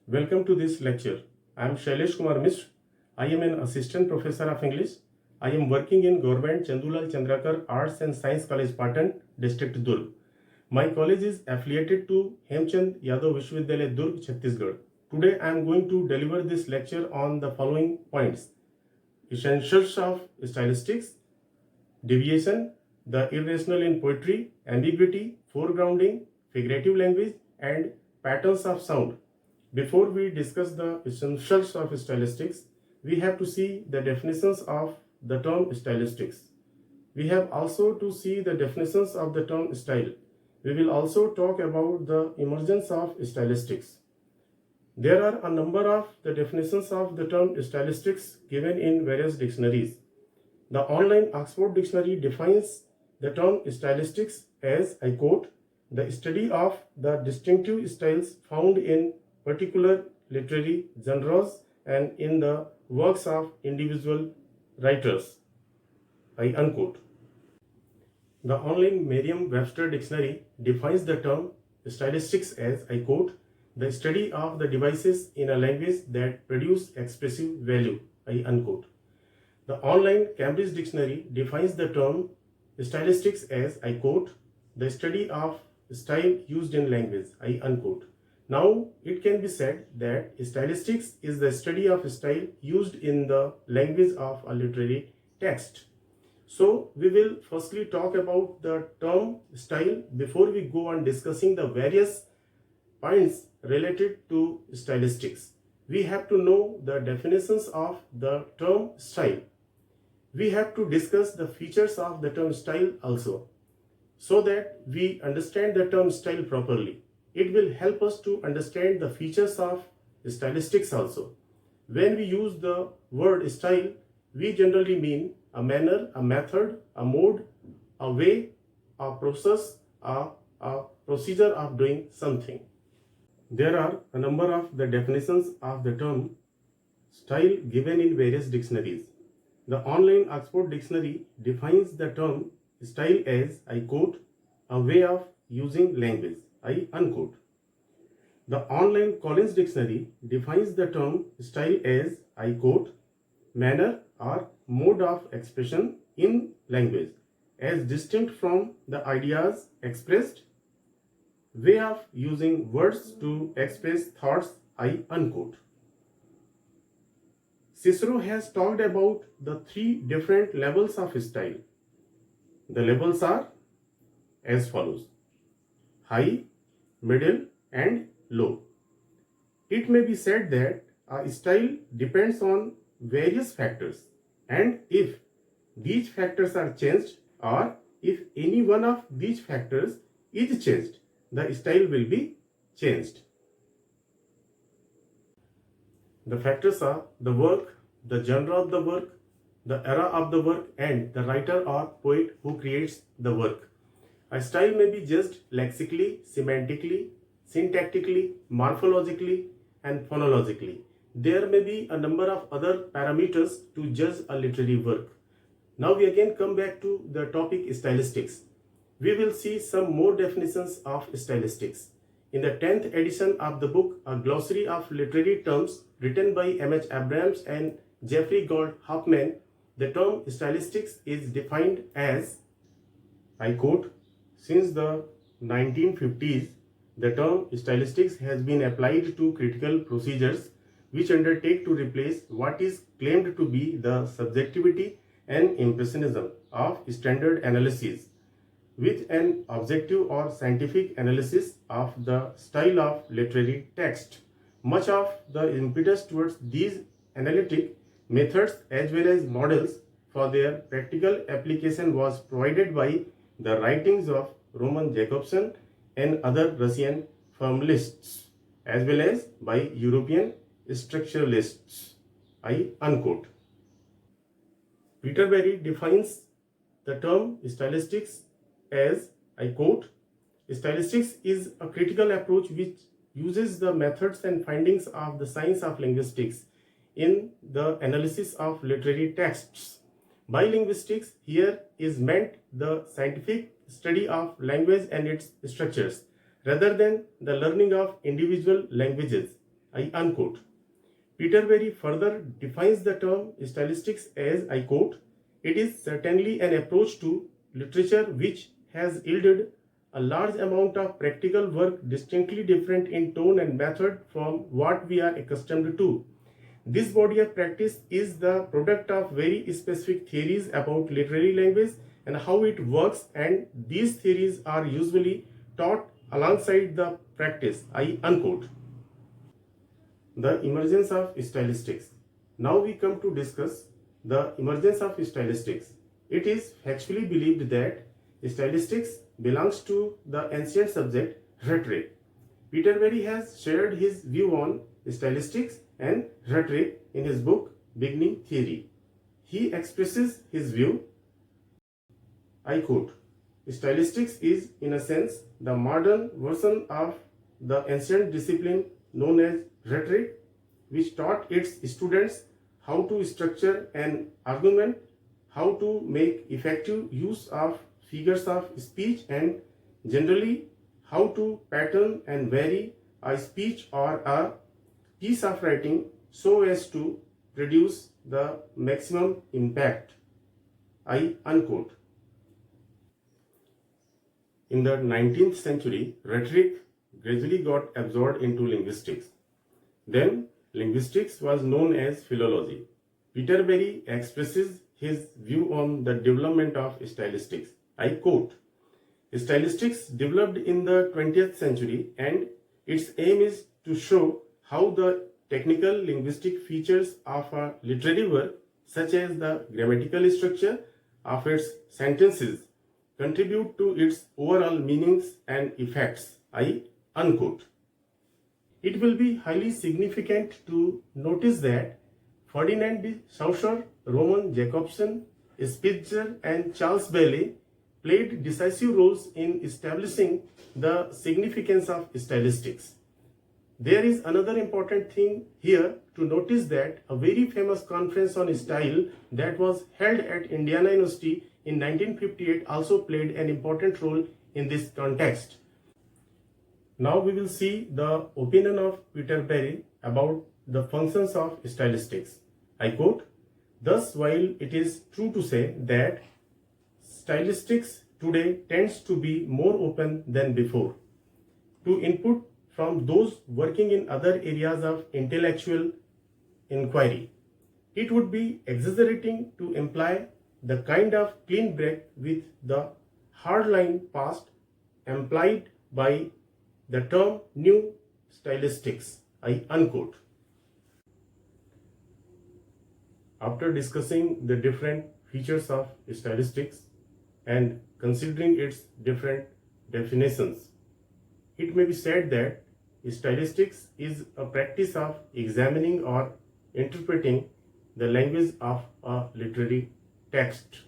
Welcome to this lecture. I am Shailesh Kumar Mishra. I am an assistant professor of English. I am working in Government Chandulal Chandrakar Arts and Science College Patan, District Durg. My college is affiliated to Hemchand Yadav Vishwavidyalaya Durg, Chhattisgarh. Today I am going to deliver this lecture on the following points: essentials of stylistics, deviation, the irrational in poetry, ambiguity, foregrounding, figurative language, and patterns of sound. Before we discuss the essentials of stylistics, we have to see the definitions of the term stylistics. We have also to see the definitions of the term style. We will also talk about the emergence of stylistics. There are a number of the definitions of the term stylistics given in various dictionaries. The online Oxford Dictionary defines the term stylistics as, I quote, the study of the distinctive styles found in particular literary genres and in the works of individual writers, I unquote. The online Merriam-Webster Dictionary defines the term stylistics as, I quote, the study of the devices in a language that produce expressive value, I unquote. The online Cambridge Dictionary defines the term stylistics as, I quote, the study of style used in language, I unquote. Now, it can be said that stylistics is the study of style used in the language of a literary text. So, we will firstly talk about the term style before we go on discussing the various points related to stylistics. We have to know the definitions of the term style. We have to discuss the features of the term style also, so that we understand the term style properly. It will help us to understand the features of stylistics also. When we use the word style, we generally mean a manner, a method, a mode, a way, a process, a procedure of doing something. There are a number of the definitions of the term style given in various dictionaries. The online Oxford Dictionary defines the term style as, I quote, a way of using language, I unquote. The online Collins Dictionary defines the term style as, I quote, manner or mode of expression in language as distinct from the ideas expressed, way of using words to express thoughts, I unquote. Cicero has talked about the three different levels of style. The levels are as follows: high, middle, and low. It may be said that a style depends on various factors, and if these factors are changed, or if any one of these factors is changed, the style will be changed. The factors are the work, the genre of the work, the era of the work, and the writer or poet who creates the work. A style may be judged lexically, semantically, syntactically, morphologically, and phonologically. There may be a number of other parameters to judge a literary work. Now we again come back to the topic stylistics. We will see some more definitions of stylistics. In the 10th edition of the book, A Glossary of Literary Terms, written by M.H. Abrams and Jeffrey Gould Hoffman, the term stylistics is defined as, I quote, since the 1950s, the term stylistics has been applied to critical procedures which undertake to replace what is claimed to be the subjectivity and impressionism of standard analysis with an objective or scientific analysis of the style of literary text. Much of the impetus towards these analytic methods as well as models for their practical application was provided by the writings of Roman Jakobson and other Russian formalists as well as by European structuralists, I unquote. Peter Berry defines the term stylistics as, I quote, stylistics is a critical approach which uses the methods and findings of the science of linguistics in the analysis of literary texts. By linguistics, here is meant the scientific study of language and its structures, rather than the learning of individual languages, I unquote. Peter Berry further defines the term stylistics as, I quote, it is certainly an approach to literature which has yielded a large amount of practical work distinctly different in tone and method from what we are accustomed to. This body of practice is the product of very specific theories about literary language and how it works, and these theories are usually taught alongside the practice. I unquote. The emergence of stylistics. Now we come to discuss the emergence of stylistics. It is factually believed that stylistics belongs to the ancient subject rhetoric. Peter Berry has shared his view on stylistics and rhetoric in his book Beginning Theory. He expresses his view, I quote, stylistics is in a sense the modern version of the ancient discipline known as rhetoric, which taught its students how to structure an argument, how to make effective use of figures of speech, and generally how to pattern and vary a speech or a piece of writing so as to produce the maximum impact. I unquote. In the 19th century, rhetoric gradually got absorbed into linguistics. Then, linguistics was known as philology. Peter Berry expresses his view on the development of stylistics. I quote, stylistics developed in the 20th century and its aim is to show how the technical linguistic features of a literary work, such as the grammatical structure of its sentences, contribute to its overall meanings and effects. I unquote. It will be highly significant to notice that Ferdinand de Saussure, Roman Jakobson, Spitzer, and Charles Bailey played decisive roles in establishing the significance of stylistics. There is another important thing here to notice that a very famous conference on style that was held at Indiana University in 1958 also played an important role in this context. Now we will see the opinion of Peter Berry about the functions of stylistics. I quote, thus, while it is true to say that stylistics today tends to be more open than before to input from those working in other areas of intellectual inquiry, it would be exaggerating to imply the kind of clean break with the hardline past implied by the term new stylistics. I unquote. After discussing the different features of stylistics and considering its different definitions, it may be said that stylistics is a practice of examining or interpreting the language of a literary text.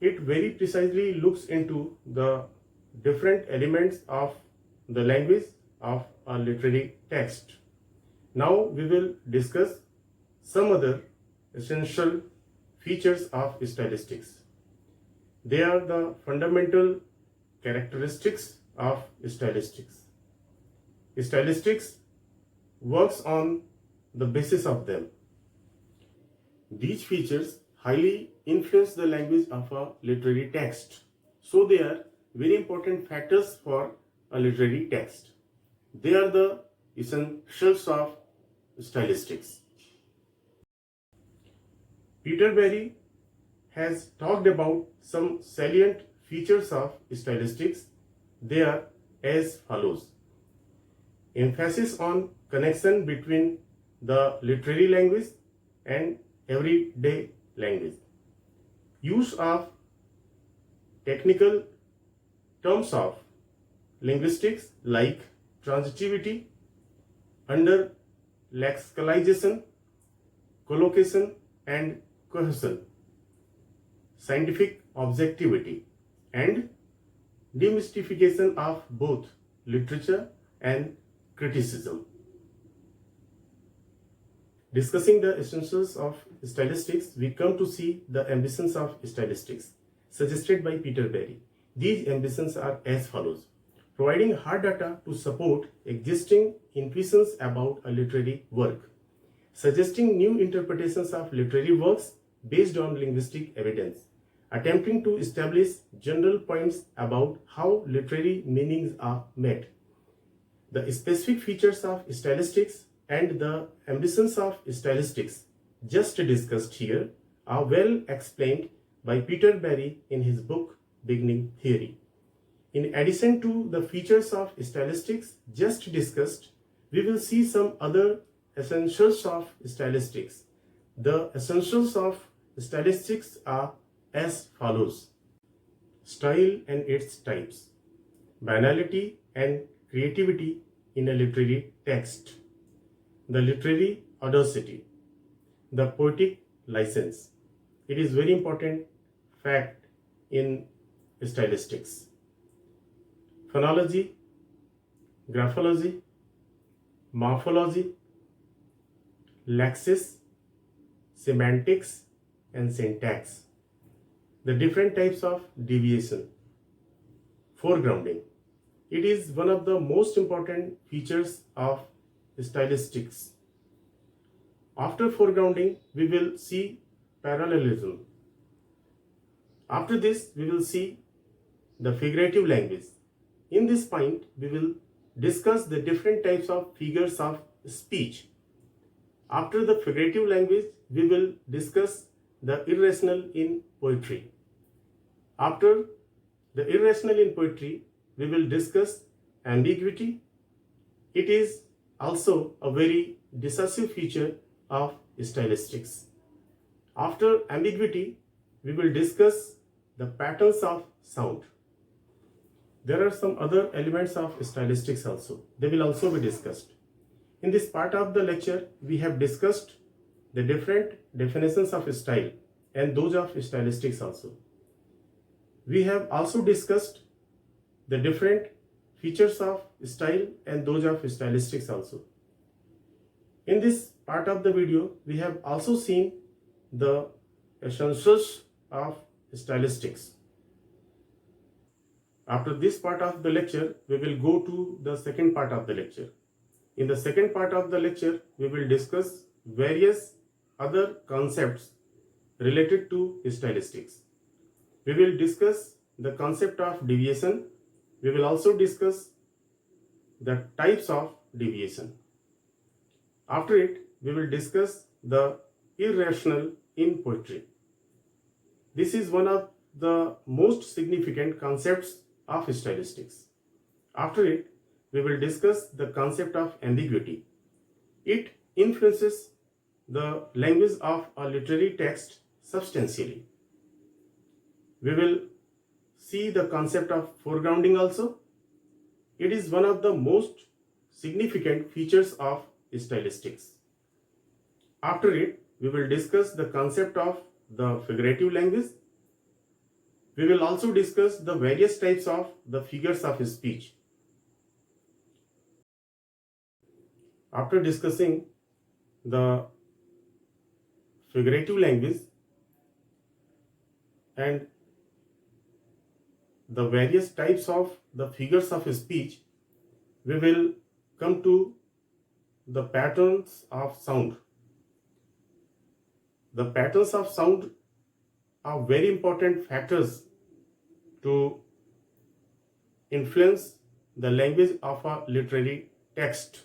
It very precisely looks into the different elements of the language of a literary text. Now we will discuss some other essential features of stylistics. They are the fundamental characteristics of stylistics. Stylistics works on the basis of them. These features highly influence the language of a literary text. So they are very important factors for a literary text. They are the essentials of stylistics. Peter Berry has talked about some salient features of stylistics. They are as follows. Emphasis on connection between the literary language and everyday language. Use of technical terms of linguistics like transitivity, under lexicalization, collocation, and cohesion, scientific objectivity, and demystification of both literature and criticism. Discussing the essentials of stylistics, we come to see the ambitions of stylistics suggested by Peter Berry. These ambitions are as follows. providing hard data to support existing intuitions about a literary work, suggesting new interpretations of literary works based on linguistic evidence, attempting to establish general points about how literary meanings are made. The specific features of stylistics and the ambitions of stylistics just discussed here are well explained by Peter Barry in his book Beginning Theory. In addition to the features of stylistics just discussed, we will see some other essentials of stylistics. The essentials of stylistics are as follows: style and its types, banality and creativity in a literary text, the literary audacity, the poetic license. It is very important fact in stylistics. Phonology, graphology, morphology, lexis, semantics, and syntax. The different types of deviation. Foregrounding. It is one of the most important features of stylistics. After foregrounding, we will see parallelism. After this, we will see the figurative language. In this point, we will discuss the different types of figures of speech. After the figurative language, we will discuss the irrational in poetry. After the irrational in poetry, we will discuss ambiguity. It is also a very decisive feature of stylistics. After ambiguity, we will discuss the patterns of sound. There are some other elements of stylistics also. They will also be discussed. In this part of the lecture, we have discussed the different definitions of style and those of stylistics also. We have also discussed the different features of style and those of stylistics also. In this part of the video, we have also seen the essentials of stylistics. After this part of the lecture, we will go to the second part of the lecture. In the second part of the lecture, we will discuss various other concepts related to stylistics. We will discuss the concept of deviation. We will also discuss the types of deviation. After it, we will discuss the irrational in poetry. This is one of the most significant concepts of stylistics. After it, we will discuss the concept of ambiguity. It influences the language of a literary text substantially. We will see the concept of foregrounding also. It is one of the most significant features of stylistics. After it, we will discuss the concept of the figurative language. We will also discuss the various types of the figures of speech. After discussing the figurative language and the various types of the figures of speech, we will come to the patterns of sound. The patterns of sound are very important factors to influence the language of a literary text.